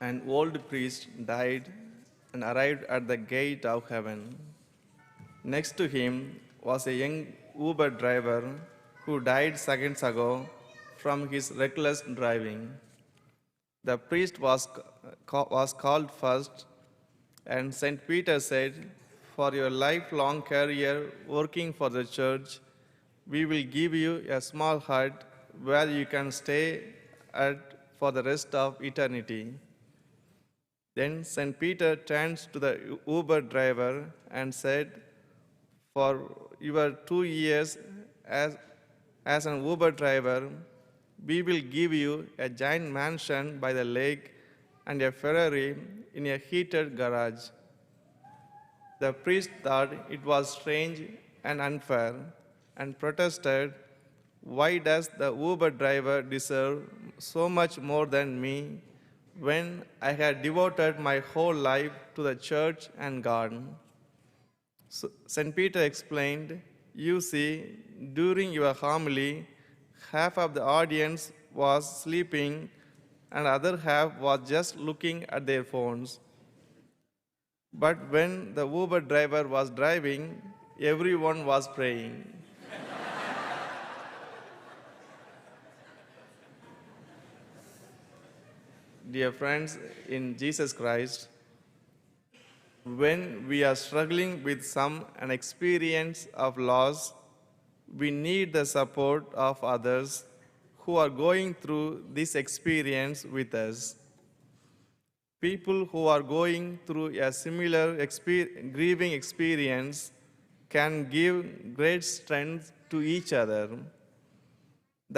An old priest died and arrived at the gate of heaven. Next to him was a young Uber driver who died seconds ago from his reckless driving. The priest was called first, and St. Peter said, "For your lifelong career working for the church, we will give you a small hut where you can stay at for the rest of eternity." Then St. Peter turns to the Uber driver and said, "For your 2 years as an Uber driver, we will give you a giant mansion by the lake and a Ferrari in a heated garage." The priest thought it was strange and unfair and protested, "Why does the Uber driver deserve so much more than me when I had devoted my whole life to the church and God?" So, St. Peter explained, "You see, during your homily, half of the audience was sleeping and the other half was just looking at their phones. But when the Uber driver was driving, everyone was praying." Dear friends in Jesus Christ, when we are struggling with an experience of loss, we need the support of others who are going through this experience with us. People who are going through a similar grieving experience can give great strength to each other.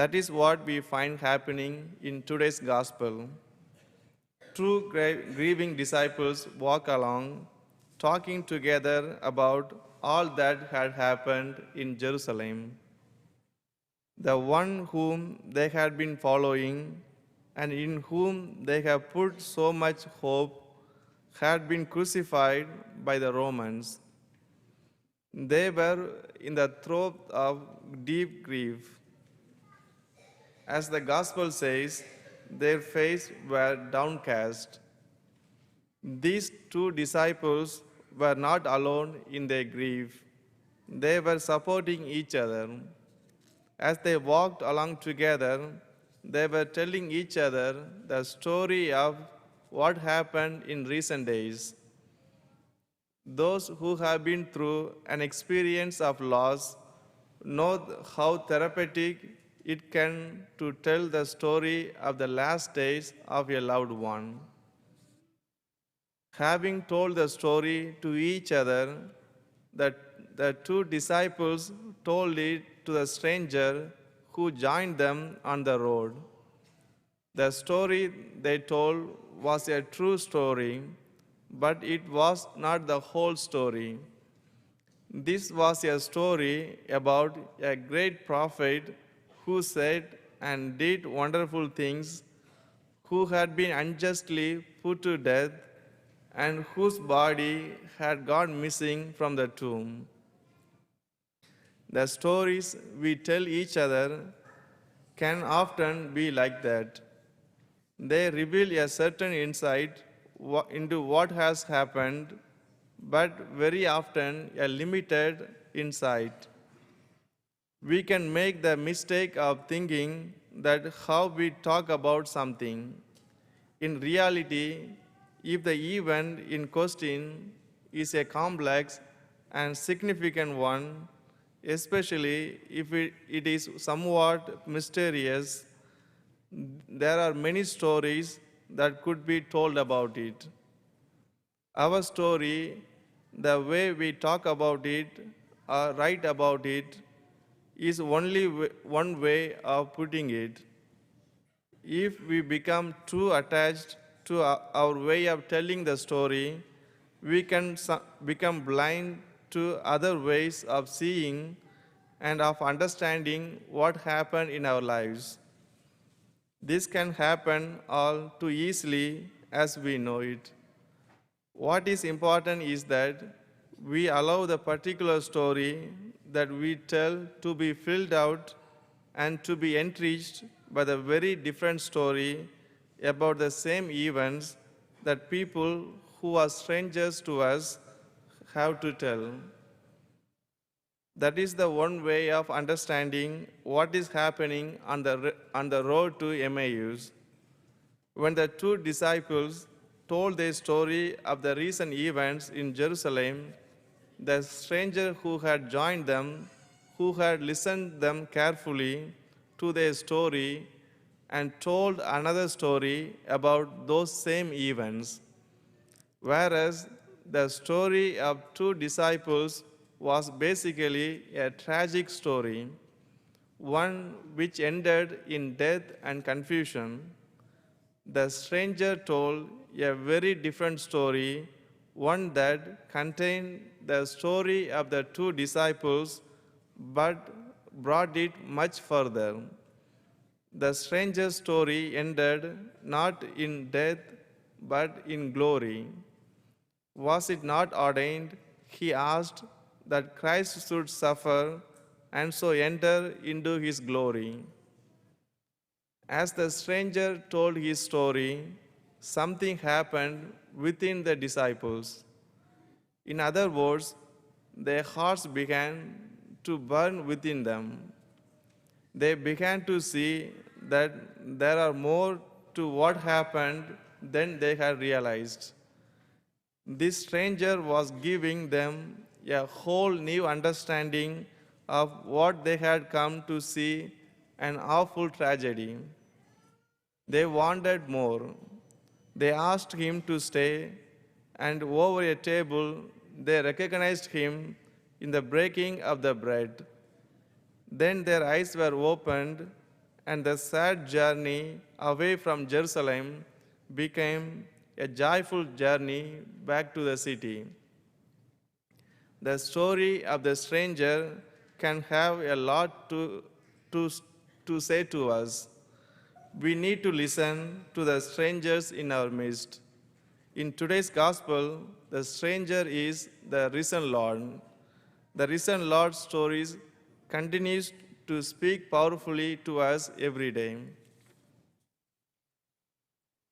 That is what we find happening in today's gospel. Two grieving disciples walk along, talking together about all that had happened in Jerusalem. The one whom they had been following and in whom they have put so much hope had been crucified by the Romans. They were in the throes of deep grief. As the gospel says, their faces were downcast. These two disciples were not alone in their grief. They were supporting each other. As they walked along together, they were telling each other the story of what happened in recent days. Those who have been through an experience of loss know how therapeutic it can to tell the story of the last days of a loved one. Having told the story to each other, the two disciples told it to the stranger who joined them on the road. The story they told was a true story, but it was not the whole story. This was a story about a great prophet who said and did wonderful things, who had been unjustly put to death, and whose body had gone missing from the tomb. The stories we tell each other can often be like that. They reveal a certain insight into what has happened, but very often a limited insight. We can make the mistake of thinking that how we talk about something. In reality, if the event in question is a complex and significant one, especially if it is somewhat mysterious, there are many stories that could be told about it. Our story, the way we talk about it or write about it, is only one way of putting it. If we become too attached to our way of telling the story, we can become blind to other ways of seeing and of understanding what happened in our lives. This can happen all too easily as we know it. What is important is that we allow the particular story that we tell to be filled out and to be enriched by the very different story about the same events that people who are strangers to us have to tell. That is the one way of understanding what is happening on the road to Emmaus. When the two disciples told their story of the recent events in Jerusalem, the stranger who had joined them, who had listened them carefully to their story and told another story about those same events. Whereas the story of two disciples was basically a tragic story, one which ended in death and confusion. The stranger told a very different story, one that contained the story of the two disciples but brought it much further. The stranger's story ended not in death but in glory. Was it not ordained, he asked, that Christ should suffer and so enter into his glory? As the stranger told his story, something happened within the disciples. In other words, their hearts began to burn within them. They began to see that there are more to what happened than they had realized. This stranger was giving them a whole new understanding of what they had come to see, an awful tragedy. They wanted more. They asked him to stay, and over a table they recognized him in the breaking of the bread. Then their eyes were opened, and the sad journey away from Jerusalem became a joyful journey back to the city. The story of the stranger can have a lot to say to us. We need to listen to the strangers in our midst. In today's gospel, the stranger is the risen Lord. The risen Lord's stories continues to speak powerfully to us every day.